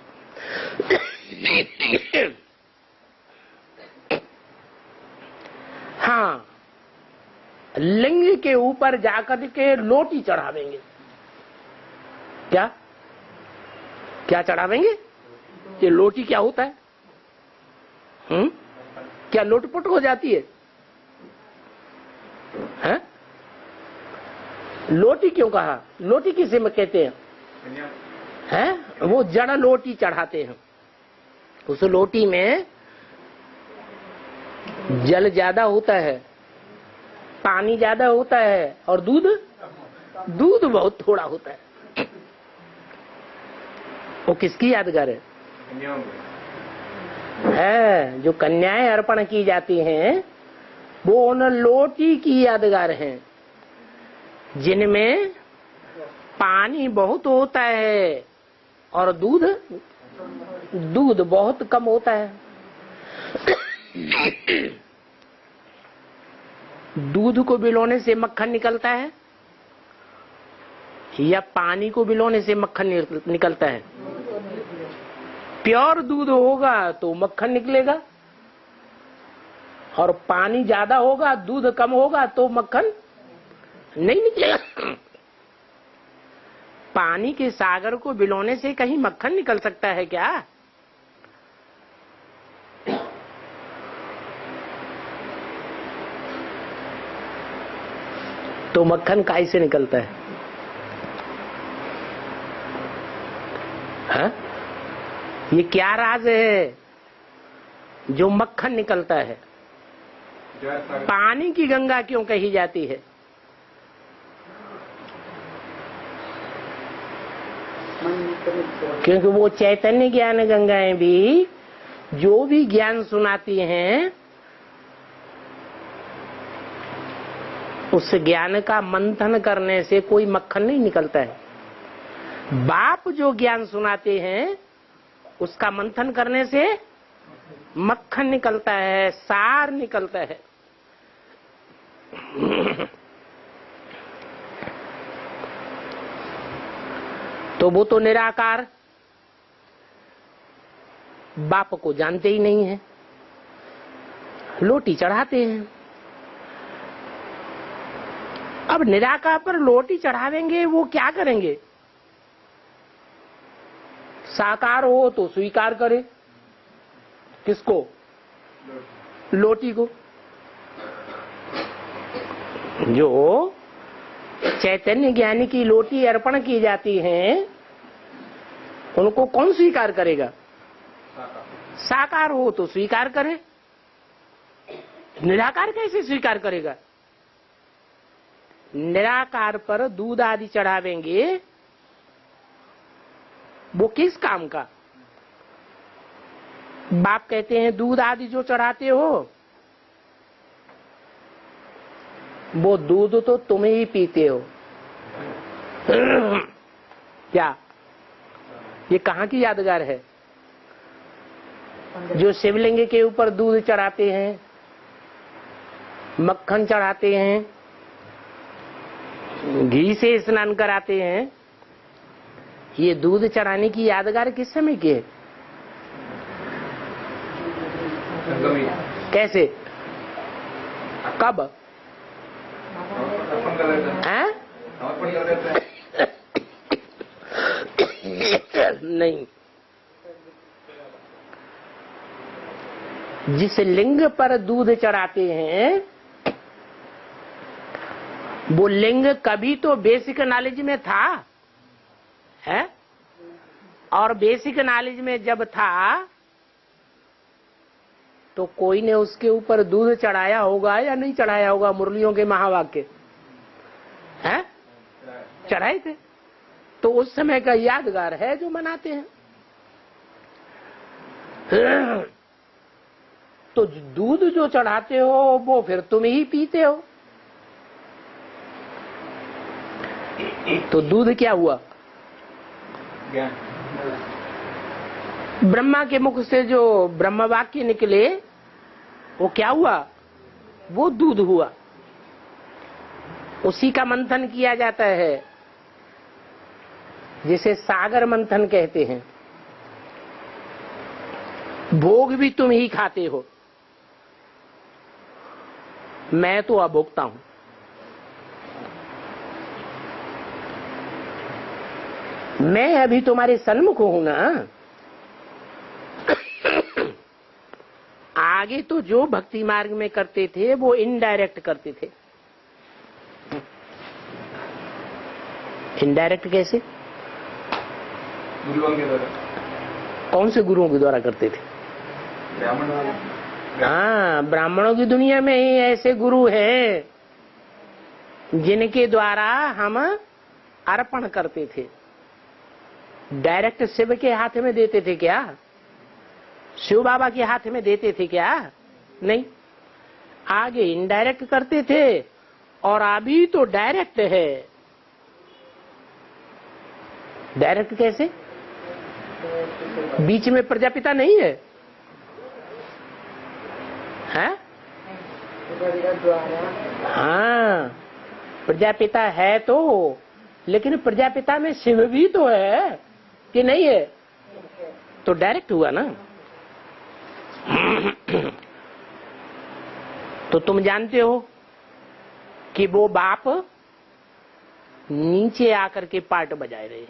हाँ, लिंग के ऊपर जाकर के लोटी चढ़ावेंगे। क्या क्या चढ़ावेंगे? ये लोटी क्या होता है? क्या लोटपुट हो जाती है? हैं? लोटी क्यों कहा? लोटी किसे में कहते हैं? हैं? वो जड़ लोटी चढ़ाते हैं। उस लोटी में जल ज्यादा होता है, पानी ज्यादा होता है और दूध बहुत थोड़ा होता है। वो किसकी यादगार है? जो कन्याएं अर्पण की जाती हैं वो उन लोटी की यादगार हैं जिनमें पानी बहुत होता है और दूध बहुत कम होता है। दूध को बिलोने से मक्खन निकलता है या पानी को बिलोने से मक्खन निकलता है? प्योर दूध होगा तो मक्खन निकलेगा, और पानी ज्यादा होगा, दूध कम होगा तो मक्खन नहीं निकलेगा। पानी के सागर को बिलोने से कहीं मक्खन निकल सकता है क्या? तो मक्खन काहे से निकलता है? हाँ? ये क्या राज है जो मक्खन निकलता है? पानी की गंगा क्यों कही जाती है? क्योंकि वो चैतन्य ज्ञान गंगाएं भी जो भी ज्ञान सुनाती हैं उस ज्ञान का मंथन करने से कोई मक्खन नहीं निकलता है। बाप जो ज्ञान सुनाते हैं उसका मंथन करने से मक्खन निकलता है, सार निकलता है। तो वो तो निराकार बाप को जानते ही नहीं है, लोटी चढ़ाते हैं। अब निराकार पर लोटी चढ़ावेंगे, वो क्या करेंगे? साकार हो तो स्वीकार करे। किसको? लोटी को। जो चैतन्य ज्ञानी की लोटी अर्पण की जाती है उनको कौन स्वीकार करेगा? साकार हो तो स्वीकार करे। निराकार कैसे स्वीकार करेगा? निराकार पर दूध आदि चढ़ावेंगे, वो किस काम का? बाप कहते हैं दूध आदि जो चढ़ाते हो वो दूध तो तुम ही पीते हो। क्या ये कहाँ की यादगार है? जो शिवलिंग के ऊपर दूध चढ़ाते हैं, मक्खन चढ़ाते हैं, घी से स्नान कराते हैं, ये दूध चढ़ाने की यादगार किस समय की है? कैसे? कब? नहीं, जिस लिंग पर दूध चढ़ाते हैं वो लिंग कभी तो बेसिक नॉलेज में था है, और बेसिक नॉलेज में जब था तो कोई ने उसके ऊपर दूध चढ़ाया होगा या नहीं चढ़ाया होगा? मुरलियों के महावाक्य हैं, चढ़ाए थे। तो उस समय का यादगार है जो मनाते हैं। तो दूध जो चढ़ाते हो वो फिर तुम ही पीते हो। तो दूध क्या हुआ? ज्ञान। ब्रह्मा के मुख से जो ब्रह्म वाक्य निकले वो क्या हुआ? वो दूध हुआ। उसी का मंथन किया जाता है, जिसे सागर मंथन कहते हैं। भोग भी तुम ही खाते हो, मैं तो अभोक्ता हूं। मैं अभी तुम्हारे सन्मुख हूं ना। आगे तो जो भक्ति मार्ग में करते थे वो इनडायरेक्ट करते थे। इनडायरेक्ट कैसे? गुरुओं के द्वारा। कौन से गुरुओं के द्वारा करते थे? ब्राह्मण। हाँ, ब्राह्मणों की दुनिया में ही ऐसे गुरु हैं जिनके द्वारा हम अर्पण करते थे। डायरेक्ट शिव के हाथ में देते थे क्या? शिव बाबा के हाथ में देते थे क्या? नहीं, आगे इनडायरेक्ट करते थे और अभी तो डायरेक्ट है। डायरेक्ट कैसे? बीच में प्रजापिता नहीं है, है? हाँ, प्रजापिता है तो, लेकिन प्रजापिता में शिव भी तो है कि नहीं है? तो डायरेक्ट हुआ ना। तो तुम जानते हो कि वो बाप नीचे आकर के पार्ट बजाए रहे,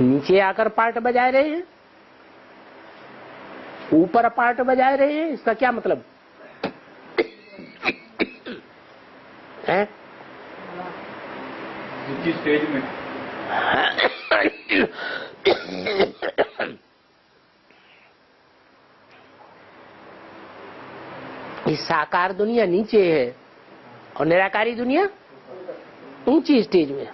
नीचे आकर पार्ट बजाए रहे हैं, ऊपर पार्ट बजाए रहे हैं। इसका क्या मतलब है? जिस स्टेज में इस साकार दुनिया नीचे है और निराकारी दुनिया ऊंची स्टेज में।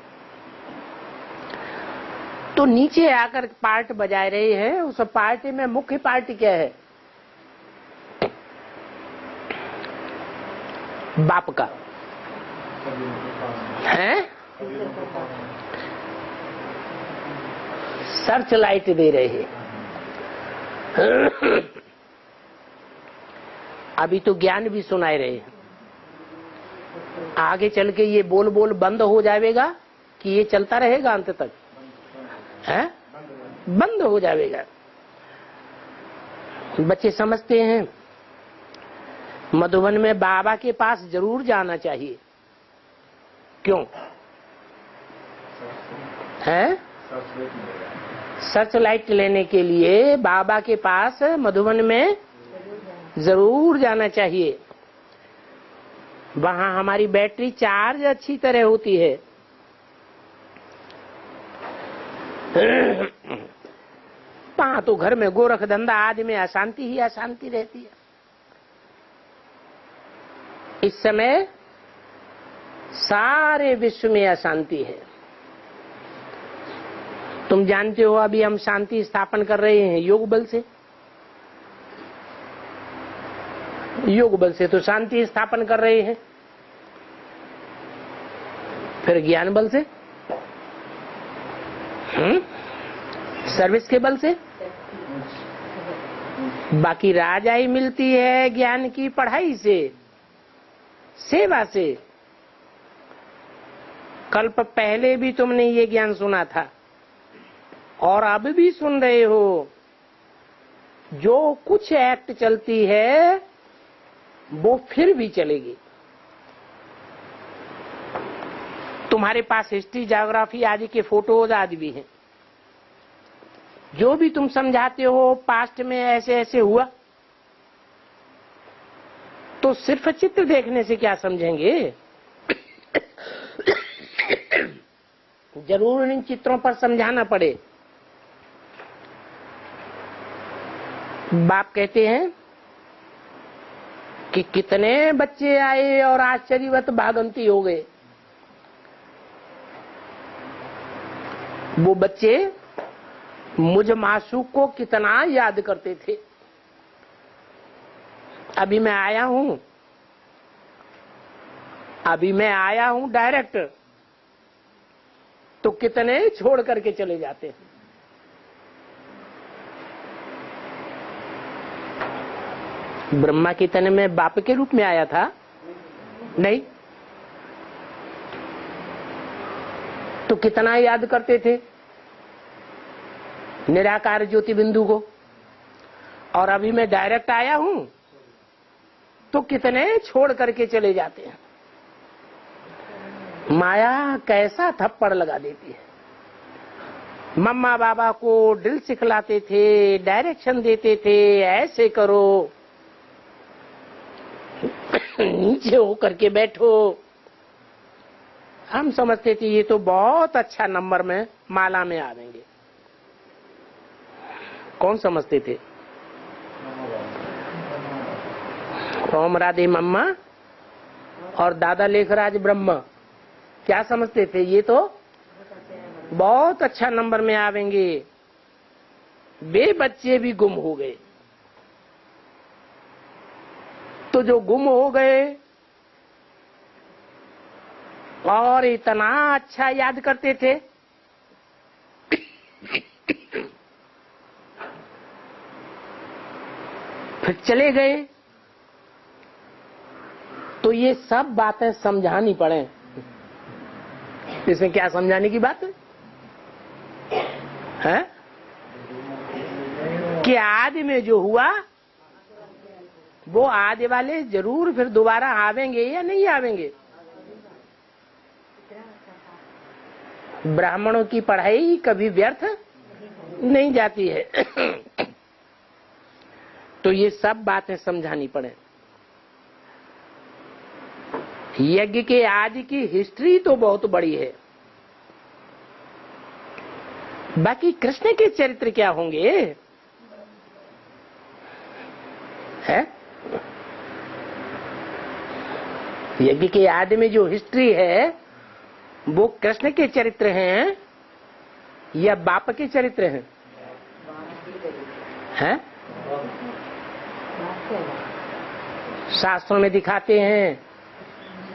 तो नीचे आकर पार्ट बजाए रहे हैं। उस पार्टी में मुख्य पार्टी क्या है? बाप का है। सर्च लाइट दे रहे हैं। अभी तो ज्ञान भी सुनाए रहे हैं। आगे चल के ये बोल बोल बंद हो जाएगा कि ये चलता रहेगा अंत तक? है, बंद हो जाएगा। बच्चे समझते हैं मधुबन में बाबा के पास जरूर जाना चाहिए। क्यों है? सर्च लाइट लेने के लिए बाबा के पास मधुबन में जरूर जाना चाहिए। वहां हमारी बैटरी चार्ज अच्छी तरह होती है। वहां तो घर में गोरख धंधा आदि में अशांति ही अशांति रहती है। इस समय सारे विश्व में अशांति है। तुम जानते हो अभी हम शांति स्थापन कर रहे हैं योग बल से। योग बल से तो शांति स्थापन कर रहे हैं, फिर ज्ञान बल से, सर्विस के बल से। बाकी राजाई मिलती है ज्ञान की पढ़ाई से, सेवा से। कल्प पहले भी तुमने ये ज्ञान सुना था और अब भी सुन रहे हो। जो कुछ एक्ट चलती है वो फिर भी चलेगी। तुम्हारे पास हिस्ट्री, ज्योग्राफी आदि के फोटोज आदि भी हैं। जो भी तुम समझाते हो पास्ट में ऐसे ऐसे हुआ, तो सिर्फ चित्र देखने से क्या समझेंगे? जरूर इन चित्रों पर समझाना पड़े। बाप कहते हैं कि कितने बच्चे आए और आश्चर्यवत भागंती हो गए। वो बच्चे मुझ मासूक को कितना याद करते थे। अभी मैं आया हूं डायरेक्ट, तो कितने छोड़ करके चले जाते हैं। ब्रह्मा के तन में बाप के रूप में आया था? नहीं। तो कितना याद करते थे निराकार ज्योति बिंदु को, और अभी मैं डायरेक्ट आया हूं तो कितने छोड़ करके चले जाते हैं। माया कैसा थप्पड़ लगा देती है। मम्मा बाबा को ड्रिल सिखलाते थे, डायरेक्शन देते थे, ऐसे करो, नीचे हो करके बैठो। हम समझते थे ये तो बहुत अच्छा नंबर में माला में आवेंगे। कौन समझते थे? ओम राधे मम्मा और दादा लेखराज ब्रह्मा क्या समझते थे? ये तो बहुत अच्छा नंबर में आवेंगे। वे बच्चे भी गुम हो गए। तो जो गुम हो गए और इतना अच्छा याद करते थे, फिर चले गए, तो ये सब बातें समझानी पड़े। इसमें क्या समझाने की बात है? कि आदि में जो हुआ वो आदि वाले जरूर फिर दोबारा आवेंगे या नहीं आवेंगे। ब्राह्मणों की पढ़ाई कभी व्यर्थ नहीं जाती है। तो ये सब बातें समझानी पड़े। यज्ञ के आदि की हिस्ट्री तो बहुत बड़ी है, बाकी कृष्ण के चरित्र क्या होंगे है? यज्ञ के आदि में जो हिस्ट्री है वो कृष्ण के चरित्र हैं या बाप के चरित्र हैं? हैं? शास्त्रों में दिखाते हैं,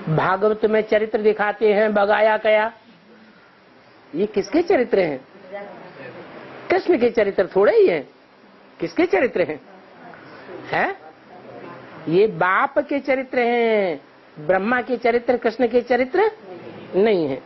भागवत में चरित्र दिखाते हैं, बगाया गया। ये किसके चरित्र हैं? कृष्ण के चरित्र थोड़े ही हैं। किसके चरित्र हैं? हैं? ये बाप के चरित्र हैं। ब्रह्मा के चरित्र कृष्ण के चरित्र नहीं है।